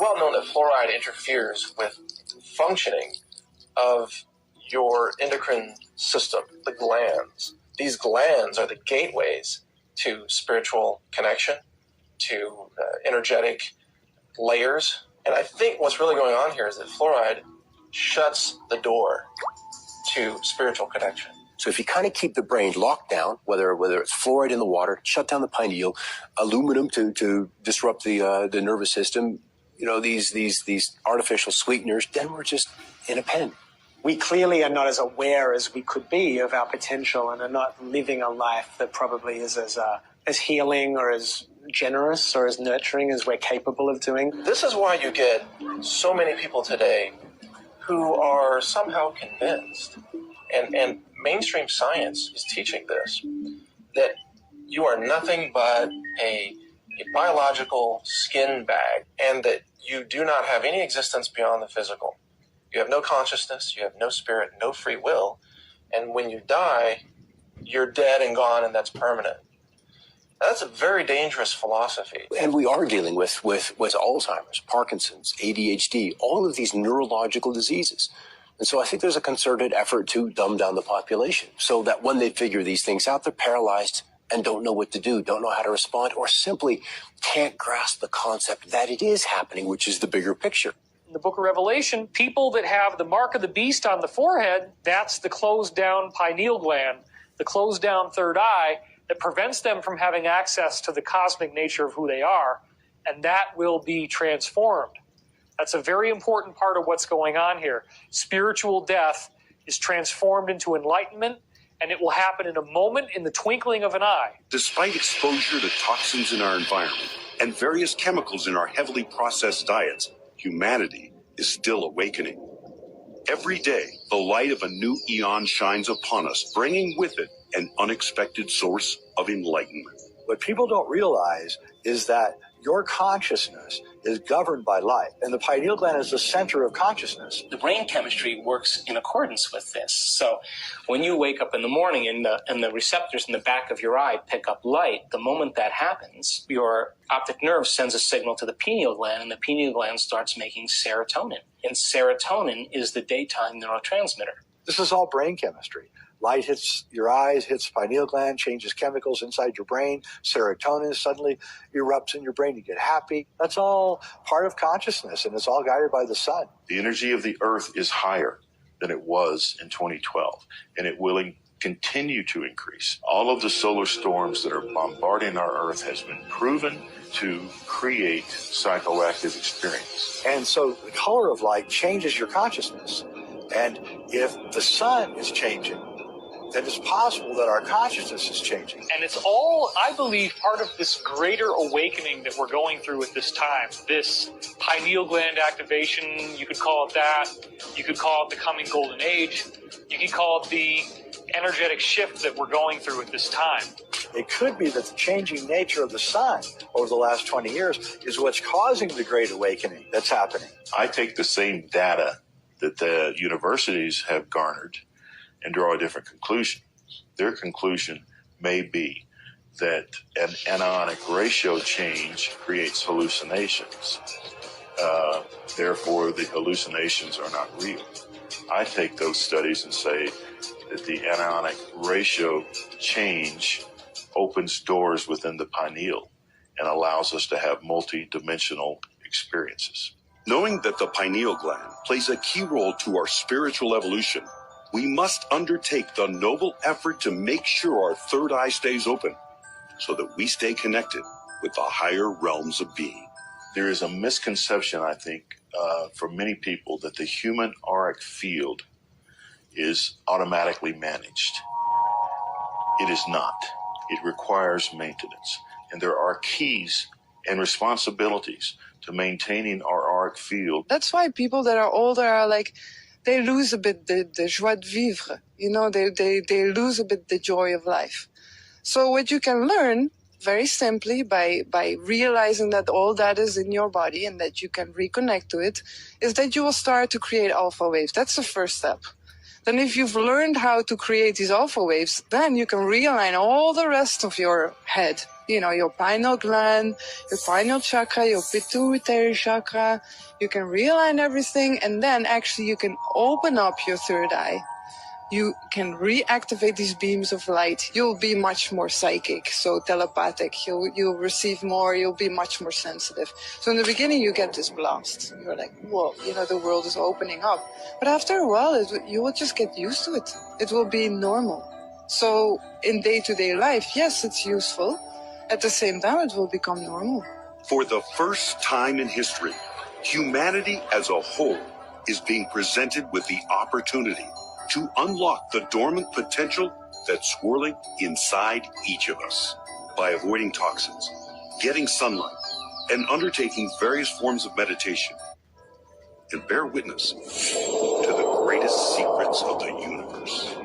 well known that fluoride interferes with functioning of your endocrine system, the glands. These glands are the gateways to spiritual connection, to energetic layers. And I think what's really going on here is that fluoride shuts the door to spiritual connection. So if you kind of keep the brain locked down, whether it's fluoride in the water, shut down the pineal, aluminum to disrupt the nervous system, these artificial sweeteners, then we're just in a pen. We clearly are not as aware as we could be of our potential and are not living a life that probably is as healing or as generous or as nurturing as we're capable of doing. This is why you get so many people today who are somehow convinced, and mainstream science is teaching this, that you are nothing but a biological skin bag, and that you do not have any existence beyond the physical. You have no consciousness, you have no spirit, no free will, and when you die, you're dead and gone, and that's permanent. That's a very dangerous philosophy. And we are dealing with Alzheimer's, Parkinson's, ADHD, all of these neurological diseases. And so I think there's a concerted effort to dumb down the population so that when they figure these things out, they're paralyzed and don't know what to do, don't know how to respond, or simply can't grasp the concept that it is happening, which is the bigger picture. In the book of Revelation, people that have the mark of the beast on the forehead, that's the closed down pineal gland, the closed down third eye, that prevents them from having access to the cosmic nature of who they are, and that will be transformed. That's a very important part of what's going on here. Spiritual death is transformed into enlightenment, and it will happen in a moment, in the twinkling of an eye. Despite exposure to toxins in our environment and various chemicals in our heavily processed diets, humanity is still awakening. Every day, the light of a new eon shines upon us, bringing with it an unexpected source of enlightenment. What people don't realize is that your consciousness is governed by light, and the pineal gland is the center of consciousness. The brain chemistry works in accordance with this. So when you wake up in the morning and the receptors in the back of your eye pick up light, the moment that happens, your optic nerve sends a signal to the pineal gland, and the pineal gland starts making serotonin. And serotonin is the daytime neurotransmitter. This is all brain chemistry. Light hits your eyes, hits the pineal gland, changes chemicals inside your brain. Serotonin suddenly erupts in your brain. You get happy. That's all part of consciousness, and it's all guided by the sun. The energy of the earth is higher than it was in 2012, and it will continue to increase. All of the solar storms that are bombarding our earth has been proven to create psychoactive experience. And so the color of light changes your consciousness. And if the sun is changing, then it's possible that our consciousness is changing. And it's all, I believe, part of this greater awakening that we're going through at this time. This pineal gland activation, you could call it that. You could call it the coming golden age. You could call it the energetic shift that we're going through at this time. It could be that the changing nature of the sun over the last 20 years is what's causing the great awakening that's happening. I take the same data that the universities have garnered and draw a different conclusion. Their conclusion may be that an anionic ratio change creates hallucinations. Therefore, the hallucinations are not real. I take those studies and say that the anionic ratio change opens doors within the pineal and allows us to have multi-dimensional experiences. Knowing that the pineal gland plays a key role to our spiritual evolution, we must undertake the noble effort to make sure our third eye stays open so that we stay connected with the higher realms of being. There is a misconception, I think, for many people that the human auric field is automatically managed. It is not. It requires maintenance. And there are keys and responsibilities to maintaining our auric field. That's why people that are older are like, they lose a bit the joie de vivre. You know, they lose a bit the joy of life. So what you can learn very simply by realizing that all that is in your body and that you can reconnect to it is that you will start to create alpha waves. That's the first step. Then if you've learned how to create these alpha waves, then you can realign all the rest of your head. You know, your pineal gland, your pineal chakra, your pituitary chakra. You can realign everything, and then actually you can open up your third eye. You can reactivate these beams of light. You'll be much more psychic, so telepathic. You'll receive more, you'll be much more sensitive. So in the beginning, you get this blast. You're like, whoa, you know, the world is opening up. But after a while, you will just get used to it. It will be normal. So in day-to-day life, yes, it's useful. At the same time, it will become normal. For the first time in history, humanity as a whole is being presented with the opportunity to unlock the dormant potential that's swirling inside each of us. By avoiding toxins, getting sunlight, and undertaking various forms of meditation, and bear witness to the greatest secrets of the universe.